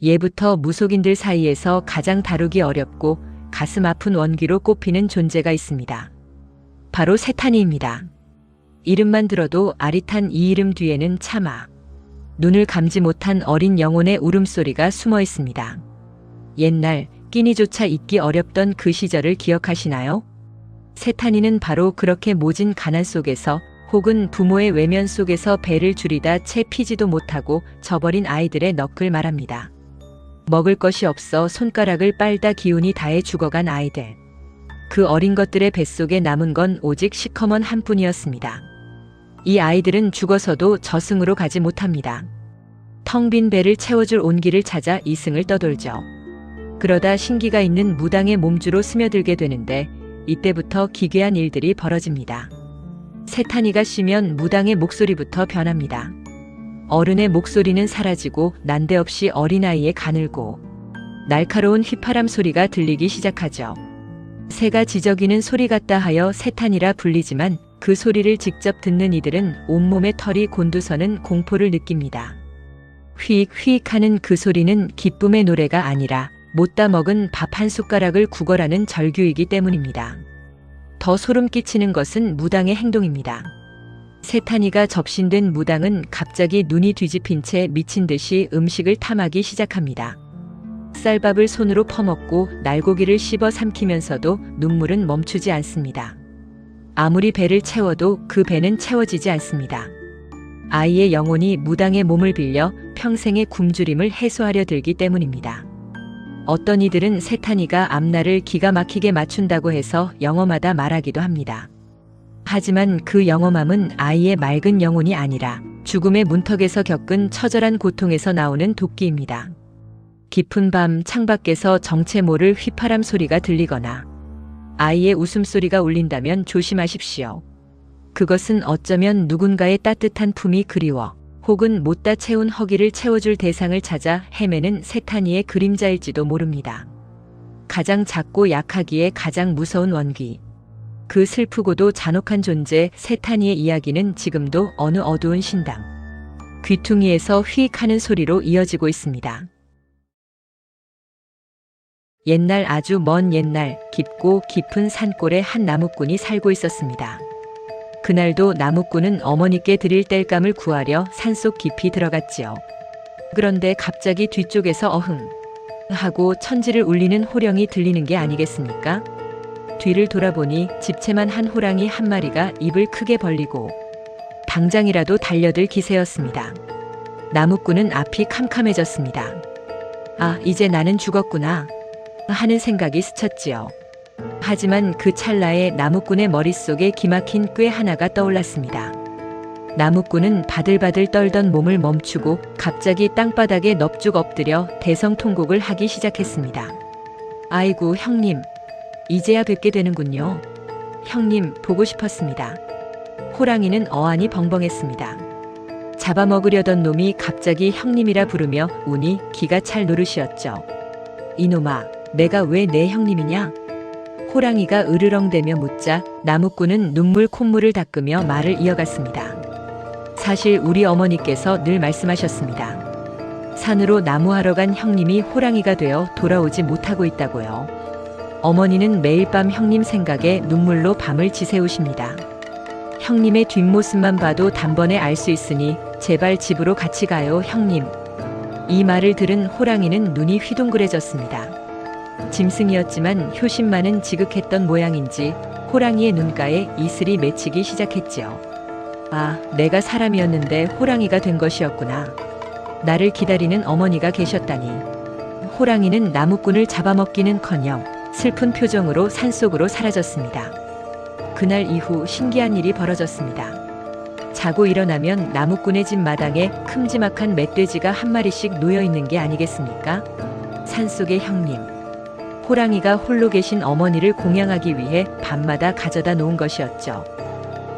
예부터 무속인들 사이에서 가장 다루기 어렵고 가슴 아픈 원기로 꼽히는 존재가 있습니다. 바로 세탄이입니다. 이름만 들어도 아릿한 이 이름 뒤에는 차마 눈을 감지 못한 어린 영혼의 울음소리가 숨어 있습니다. 옛날 끼니조차 잊기 어렵던 그 시절을 기억하시나요? 세탄이는 바로 그렇게 모진 가난 속에서 혹은 부모의 외면 속에서 배를 줄이다 채 피지도 못하고 져버린 아이들의 너클 말합니다. 먹을 것이 없어 손가락을 빨다 기운이 다해 죽어간 아이들. 그 어린 것들의 뱃속에 남은 건 오직 시커먼 한뿐이었습니다. 이 아이들은 죽어서도 저승으로 가지 못합니다. 텅 빈 배를 채워줄 온기를 찾아 이승을 떠돌죠. 그러다 신기가 있는 무당의 몸주로 스며들게 되는데 이때부터 기괴한 일들이 벌어집니다. 세탄이가 쉬면 무당의 목소리부터 변합니다. 어른의 목소리는 사라지고 난데없이 어린아이의 가늘고 날카로운 휘파람 소리가 들리기 시작하죠. 새가 지저귀는 소리 같다 하여 세탄이라 불리지만 그 소리를 직접 듣는 이들은 온몸에 털이 곤두서는 공포를 느낍니다. 휘익휘익 하는 그 소리는 기쁨의 노래가 아니라 못다 먹은 밥 한 숟가락을 구걸하는 절규이기 때문입니다. 더 소름 끼치는 것은 무당의 행동입니다. 세탄이가 접신된 무당은 갑자기 눈이 뒤집힌 채 미친 듯이 음식을 탐하기 시작합니다. 쌀밥을 손으로 퍼먹고 날고기를 씹어 삼키면서도 눈물은 멈추지 않습니다. 아무리 배를 채워도 그 배는 채워지지 않습니다. 아이의 영혼이 무당의 몸을 빌려 평생의 굶주림을 해소하려 들기 때문입니다. 어떤 이들은 세탄이가 앞날을 기가 막히게 맞춘다고 해서 영험하다 말하기도 합니다. 하지만 그 영험함은 아이의 맑은 영혼이 아니라 죽음의 문턱에서 겪은 처절한 고통에서 나오는 도끼입니다. 깊은 밤 창밖에서 정체 모를 휘파람 소리가 들리거나 아이의 웃음소리가 울린다면 조심하십시오. 그것은 어쩌면 누군가의 따뜻한 품이 그리워 혹은 못다 채운 허기를 채워줄 대상을 찾아 헤매는 세탄이의 그림자일지도 모릅니다. 가장 작고 약하기에 가장 무서운 원기. 그 슬프고도 잔혹한 존재 세탄이의 이야기는 지금도 어느 어두운 신당, 귀퉁이에서 휘익하는 소리로 이어지고 있습니다. 옛날 아주 먼 옛날 깊고 깊은 산골에 한 나무꾼이 살고 있었습니다. 그날도 나무꾼은 어머니께 드릴 땔감을 구하려 산속 깊이 들어갔지요. 그런데 갑자기 뒤쪽에서 어흥 하고 천지를 울리는 호령이 들리는 게 아니겠습니까? 뒤를 돌아보니 집채만 한 호랑이 한 마리가 입을 크게 벌리고 당장이라도 달려들 기세였습니다. 나무꾼은 앞이 캄캄해졌습니다. 아, 이제 나는 죽었구나 하는 생각이 스쳤지요. 하지만 그 찰나에 나무꾼의 머릿속에 기막힌 꾀 하나가 떠올랐습니다. 나무꾼은 바들바들 떨던 몸을 멈추고 갑자기 땅바닥에 넙죽 엎드려 대성통곡을 하기 시작했습니다. 아이고 형님, 이제야 뵙게 되는군요. 형님 보고 싶었습니다. 호랑이는 어안이 벙벙했습니다. 잡아먹으려던 놈이 갑자기 형님이라 부르며 운이 기가 찰 노릇이었죠. 이놈아, 내가 왜 내 형님이냐? 호랑이가 으르렁대며 묻자 나무꾼은 눈물 콧물을 닦으며 말을 이어갔습니다. 사실 우리 어머니께서 늘 말씀하셨습니다. 산으로 나무하러 간 형님이 호랑이가 되어 돌아오지 못하고 있다고요. 어머니는 매일 밤 형님 생각에 눈물로 밤을 지새우십니다. 형님의 뒷모습만 봐도 단번에 알 수 있으니 제발 집으로 같이 가요, 형님. 이 말을 들은 호랑이는 눈이 휘둥그레졌습니다. 짐승이었지만 효심만은 지극했던 모양인지 호랑이의 눈가에 이슬이 맺히기 시작했지요. 아, 내가 사람이었는데 호랑이가 된 것이었구나. 나를 기다리는 어머니가 계셨다니. 호랑이는 나무꾼을 잡아먹기는커녕 슬픈 표정으로 산속으로 사라졌습니다. 그날 이후 신기한 일이 벌어졌습니다. 자고 일어나면 나무꾼의 집 마당에 큼지막한 멧돼지가 한 마리씩 놓여있는 게 아니겠습니까? 산속의 형님. 호랑이가 홀로 계신 어머니를 공양하기 위해 밤마다 가져다 놓은 것이었죠.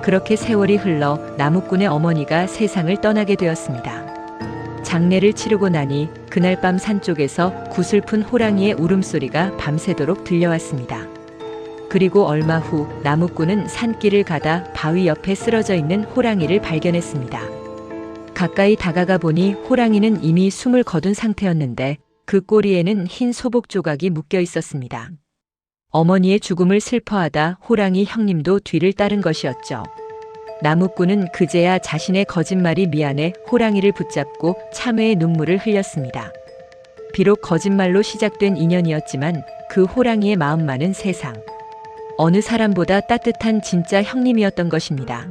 그렇게 세월이 흘러 나무꾼의 어머니가 세상을 떠나게 되었습니다. 장례를 치르고 나니 그날 밤 산쪽에서 구슬픈 호랑이의 울음소리가 밤새도록 들려왔습니다. 그리고 얼마 후 나무꾼은 산길을 가다 바위 옆에 쓰러져 있는 호랑이를 발견했습니다. 가까이 다가가 보니 호랑이는 이미 숨을 거둔 상태였는데 그 꼬리에는 흰 소복 조각이 묶여 있었습니다. 어머니의 죽음을 슬퍼하다 호랑이 형님도 뒤를 따른 것이었죠. 나무꾼은 그제야 자신의 거짓말이 미안해 호랑이를 붙잡고 참회의 눈물을 흘렸습니다. 비록 거짓말로 시작된 인연이었지만 그 호랑이의 마음만은 세상 어느 사람보다 따뜻한 진짜 형님이었던 것입니다.